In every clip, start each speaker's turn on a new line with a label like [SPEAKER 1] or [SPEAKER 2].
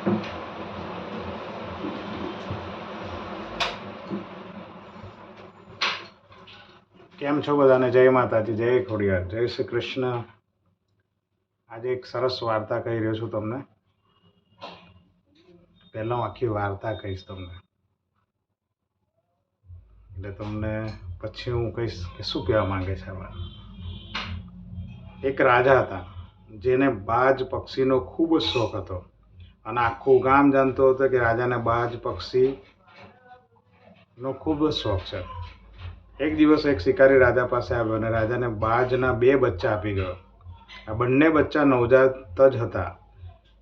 [SPEAKER 1] કેમ છો બધાને? જય માતાજી, જય ખોડિયાર, જય શ્રી કૃષ્ણ. આજે એક સરસ વાર્તા કહી રહ્યો છું તમને. પહેલા હું આખી વાર્તા કહીશ તમને, એટલે તમને પછી હું કહીશ કે શું કહેવા માંગે છે. એક રાજા હતા જેને બાજ પક્ષીનો ખૂબ જ શોખ હતો અને આખું ગામ જાણતો હતો કે રાજાને બાજ પક્ષીનો ખૂબ જ શોખ છે. એક દિવસ એક શિકારી રાજા પાસે આવ્યો અને રાજાને બાજના 2 બચ્ચા આપી ગયો. આ બંને બચ્ચા નવજાત જ હતા,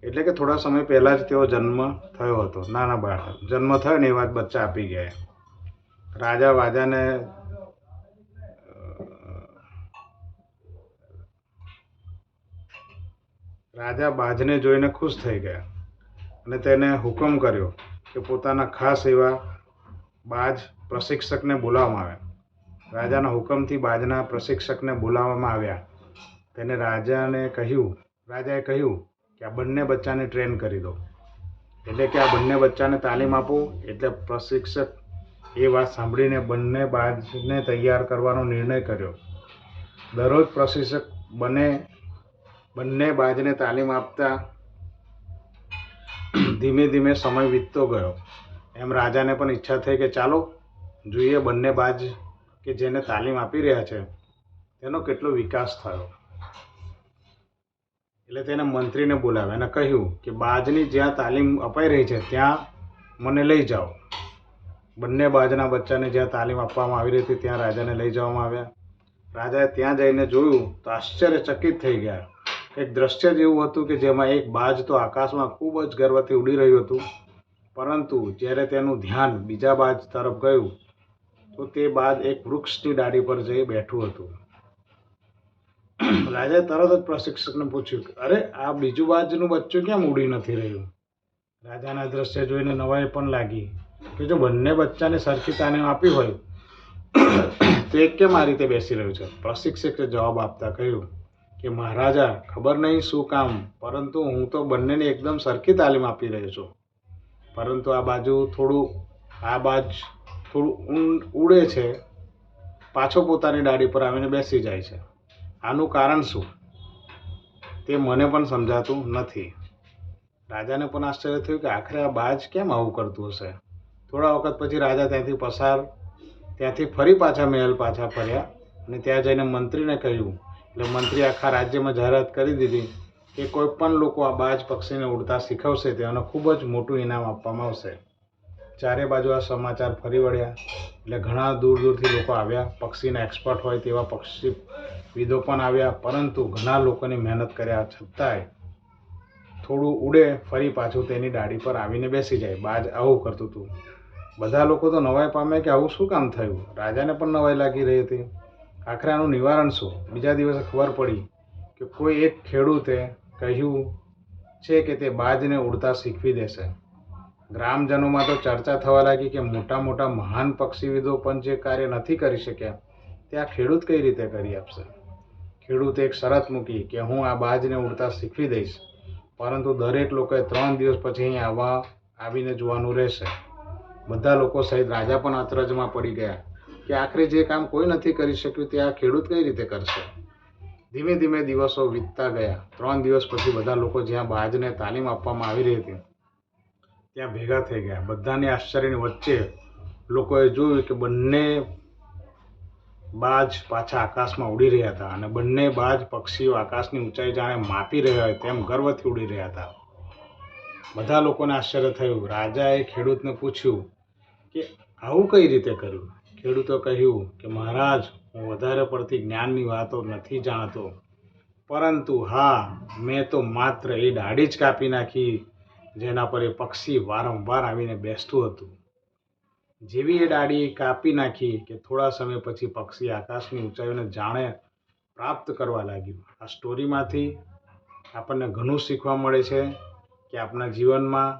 [SPEAKER 1] એટલે કે થોડા સમય પહેલાં જ તેઓ જન્મ થયો હતો. નાના બાળક જન્મ થયો ને એવા જ બચ્ચા આપી ગયા. રાજા બાજને જોઈને ખુશ થઈ ગયા અને તેને હુકમ કર્યો કે પોતાના ખાસ એવા બાજ પ્રશિક્ષકને બોલાવવામાં આવે. રાજાના હુકમથી બાજના પ્રશિક્ષકને બોલાવવામાં આવ્યા. તેને રાજાએ કહ્યું કે આ બંને બચ્ચાને ટ્રેન કરી દો, એટલે કે આ બંને બચ્ચાને તાલીમ આપો. એટલે પ્રશિક્ષક એ વાત સાંભળીને બંને બાજને તૈયાર કરવાનો નિર્ણય કર્યો. દરરોજ પ્રશિક્ષક બંને બાજને તાલીમ આપતા. ધીમે ધીમે સમય વીતતો ગયો. એમ રાજાને પણ ઈચ્છા થઈ કે ચાલો જોઈએ બંને બાજ કે જેને તાલીમ આપી રહ્યા છે તેનો કેટલો વિકાસ થયો. એટલે તેને મંત્રીને બોલાવ્યા અને કહ્યું કે બાજની જ્યાં તાલીમ અપાઈ રહી છે ત્યાં મને લઈ જાઓ. બંને બાજના બચ્ચાને જ્યાં તાલીમ આપવામાં આવી રહી હતી ત્યાં રાજાને લઈ જવામાં આવ્યા. રાજાએ ત્યાં જઈને જોયું તો આશ્ચર્યચકિત થઈ ગયા. એક દ્રશ્ય જેવું હતું કે જેમાં એક બાજ તો આકાશમાં ખૂબ જ ગર્વથી ઉડી રહ્યું હતું, પરંતુ જ્યારે તેનું ધ્યાન બીજા બાજ તરફ ગયું તો તે બાજ એક વૃક્ષની ડાળી પર જઈ બેઠું હતું. રાજાએ તરત જ પ્રશિક્ષકને પૂછ્યું કે અરે, આ બીજું બાજનું બચ્ચું કેમ ઉડી નથી રહ્યું? રાજાના દ્રશ્ય જોઈને નવાઈ પણ લાગી કે જો બંને બચ્ચાને સરખી તાલીમ આપી હોય તો એક કેમ આ રીતે બેસી રહ્યું છે? પ્રશિક્ષકે જવાબ આપતા કહ્યું કે મહારાજા, ખબર નહીં શું કામ, પરંતુ હું તો બંનેને એકદમ સરખી તાલીમ આપી રહ્યો છું, પરંતુ આ બાજ થોડું ઉડે છે, પાછો પોતાની ડાળી પર આવીને બેસી જાય છે. આનું કારણ શું તે મને પણ સમજાતું નથી. રાજાને પણ આશ્ચર્ય થયું કે આખરે આ બાજ કેમ આવું કરતું હશે. થોડા વખત પછી રાજા ત્યાંથી ફરી પાછા મહેલ પાછા ફર્યા અને ત્યાં જઈને મંત્રીને કહ્યું. એટલે મંત્રી આખા રાજ્યમાં જાહેરાત કરી દીધી કે કોઈ પણ લોકો આ બાજ પક્ષીને ઉડતા શીખવશે તેઓને ખૂબ જ મોટું ઇનામ આપવામાં આવશે. ચારે બાજુ આ સમાચાર ફરી વળ્યા, એટલે ઘણા દૂર દૂરથી લોકો આવ્યા. પક્ષીના એક્સપર્ટ હોય તેવા પક્ષીવિદો પણ આવ્યા, પરંતુ ઘણા લોકોની મહેનત કર્યા છતાંય થોડું ઉડે ફરી પાછું તેની ડાળી પર આવીને બેસી જાય. બાજ આવું કરતું હતું. બધા લોકો તો નવાઈ પામ્યા કે આવું શું કામ થયું. રાજાને પણ નવાઈ લાગી રહી હતી. આખરે આનું નિવારણ શું? બીજા દિવસે ખબર પડી કે કોઈ એક ખેડૂતે કહ્યું છે કે તે બાજને ઉડતા શીખવી દેશે. ગ્રામજનોમાં તો ચર્ચા થવા લાગી કે મોટા મોટા મહાન પક્ષીવિદો પણ જે કાર્ય નથી કરી શક્યા તે આ ખેડૂત કઈ રીતે કરી આપશે. ખેડૂતે એક શરત મૂકી કે હું આ બાજને ઉડતા શીખવી દઈશ, પરંતુ દરેક લોકોએ 3 દિવસ પછી અહીં આવીને જોવાનું રહેશે. બધા લોકો સહિત રાજા પણ અચરજમાં પડી ગયા કે આખરે જે કામ કોઈ નથી કરી શક્યું તે આ ખેડૂત કઈ રીતે કરશે. ધીમે ધીમે દિવસો વીતતા ગયા. 3 દિવસ પછી બધા લોકો જ્યાં બાજને તાલીમ આપવામાં આવી રહી હતી ત્યાં ભેગા થઈ ગયા. બધાની આશ્ચર્યની વચ્ચે લોકોએ જોયું કે બંને બાજ પાછા આકાશમાં ઉડી રહ્યા હતા અને બંને બાજ પક્ષીઓ આકાશની ઊંચાઈ જાણે માપી રહ્યા હોય તેમ ગર્વથી ઉડી રહ્યા હતા. બધા લોકોને આશ્ચર્ય થયું. રાજાએ ખેડૂતને પૂછ્યું કે આવું કઈ રીતે કર્યું. ખેડૂતો કહ્યું કે મહારાજ, હું વધારે પડતી જ્ઞાનની વાતો નથી જાણતો, પરંતુ હા, મેં તો માત્ર એ ડાળી જ કાપી નાખી જેના પર એ પક્ષી વારંવાર આવીને બેસતું હતું. જેવી એ ડાળી કાપી નાખી કે થોડા સમય પછી પક્ષી આકાશની ઊંચાઈઓને જાણે પ્રાપ્ત કરવા લાગ્યું. આ સ્ટોરીમાંથી આપણને ઘણું શીખવા મળે છે કે આપણા જીવનમાં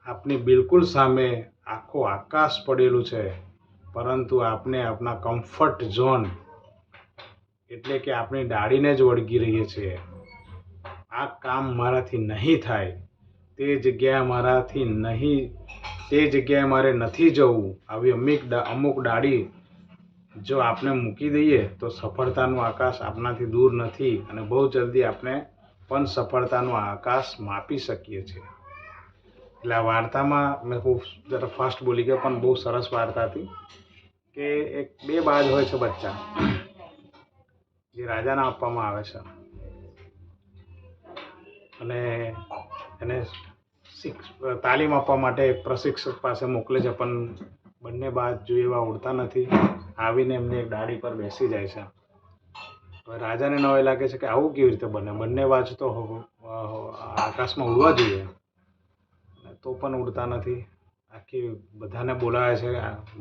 [SPEAKER 1] આપની બિલકુલ સામે આખો આકાશ પડેલું છે, પરંતુ આપણે આપણા કમ્ફર્ટ ઝોન એટલે કે આપણી ડાળીને જ વળગી રહીએ છીએ. આ કામ મારાથી નહીં થાય, તે જગ્યાએ મારાથી નહીં, તે જગ્યાએ મારે નથી જવું, આવી અમુક ડાળી જો આપણે મૂકી દઈએ તો સફળતાનું આકાશ આપણાથી દૂર નથી અને બહુ જલ્દી આપણે પણ સફળતાનું આકાશ માપી શકીએ છીએ. એટલે આ વાર્તામાં મેં બહુ જરા ફાસ્ટ બોલી ગયો પણ બહુ સરસ વાર્તા હતી કે એક બે બાજ હોય છે બચ્ચા જે રાજાને આપવામાં આવે છે અને એને તાલીમ આપવા માટે એક પ્રશિક્ષક પાસે મોકલે છે, પણ બંને બાજ જો એવા ઉડતા નથી, આવીને એમની એક ડાળી પર બેસી જાય છે. હવે રાજાને નવાઈ લાગે છે કે આવું કેવી રીતે બને, બંને બાજ તો આકાશમાં ઉડવા જોઈએ તો પણ ઉડતા નથી. આખી બધાને બોલાવે છે,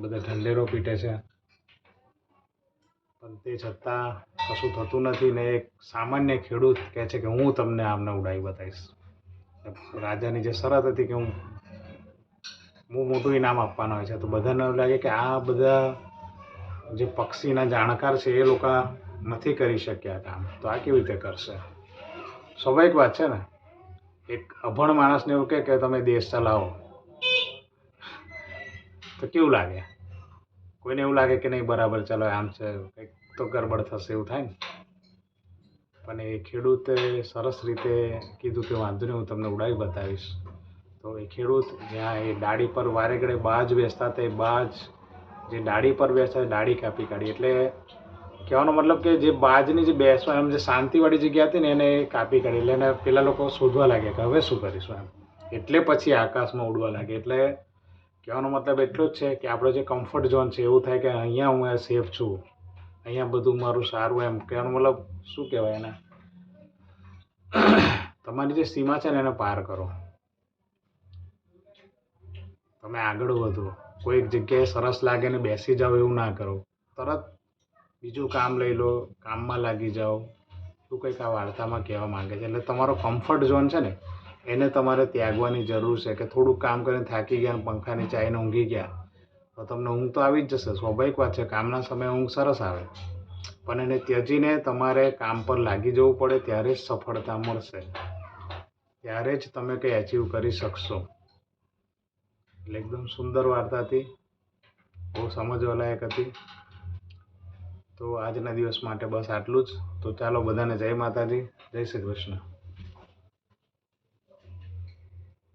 [SPEAKER 1] બધા ઢંઢેરો પીટે છે, પણ તે છતાં કશું થતું નથી. ને એક સામાન્ય ખેડૂત કહે છે કે હું તમને આમને ઉડાવી બતાવીશ. રાજાની જે શરત હતી કે હું મોટું ઇનામ આપવાનું હોય છે, તો બધાને એવું લાગે કે આ બધા જે પક્ષીના જાણકાર છે એ લોકો નથી કરી શક્યા કામ, તો આ કેવી રીતે કરશે. સ્વાભાવિક વાત છે ને, એક અભણ માણસને એવું કે તમે દેશ ચલાવો તો કેવું લાગે, કોઈને એવું લાગે કે નહીં બરાબર ચાલો આમ છે, કંઈક તો ગડબડ થશે એવું થાય ને. પણ એ ખેડૂતે સરસ રીતે કીધું કે વાંધો નહીં, હું તમને ઉડાવી બતાવીશ. તો એ ખેડૂત જ્યાં એ ડાળી પર વારે ઘડે બાજ બેસતા હતા, એ બાજ જે ડાળી પર બેસતા ડાળી કાપી કાઢી. એટલે કહેવાનો મતલબ કે જે બાજની જે બેસવા એમ જે શાંતિવાળી જગ્યા હતી ને એને કાપી કાઢી. એટલે એને પેલા લોકો શોધવા લાગ્યા કે હવે શું કરીશું એમ, એટલે પછી આકાશમાં ઉડવા લાગે. એટલે કહેવાનો મતલબ એટલો જ છે કે આપણો જે કમ્ફર્ટ ઝોન છે એવું થાય કે અહીંયા હું સેફ છું, અહીંયા બધું મારું સારું, એમ કહેવાનો મતલબ શું કહેવાય એને, તમારી જે સીમા છે ને એને પાર કરો, તમે આગળ વધો. કોઈ એક જગ્યાએ સરસ લાગે ને બેસી જાઓ એવું ના કરો, તરત બીજું કામ લઈ લો, કામમાં લાગી જાઓ. એવું કંઈક આ વાર્તામાં કહેવા માંગે છે. એટલે તમારો કમ્ફર્ટ ઝોન છે ને એને તમારે ત્યાગવાની જરૂર છે. કે થોડુંક કામ કરીને થાકી ગયા અને પંખા નીચે આવીને ઊંઘી ગયા તો તમને ઊંઘ તો આવી જ જશે, સ્વાભાવિક વાત છે, કામના સમયે ઊંઘ સરસ આવે, પણ એને ત્યજીને તમારે કામ પર લાગી જવું પડે, ત્યારે જ સફળતા મળશે, ત્યારે જ તમે કંઈ અચીવ કરી શકશો. એટલે એકદમ સુંદર વાર્તા હતી, બહુ સમજવાલાયક હતી. તો આજના દિવસ માટે બસ આટલું જ. તો ચાલો બધાને જય માતાજી, જય શ્રી કૃષ્ણ.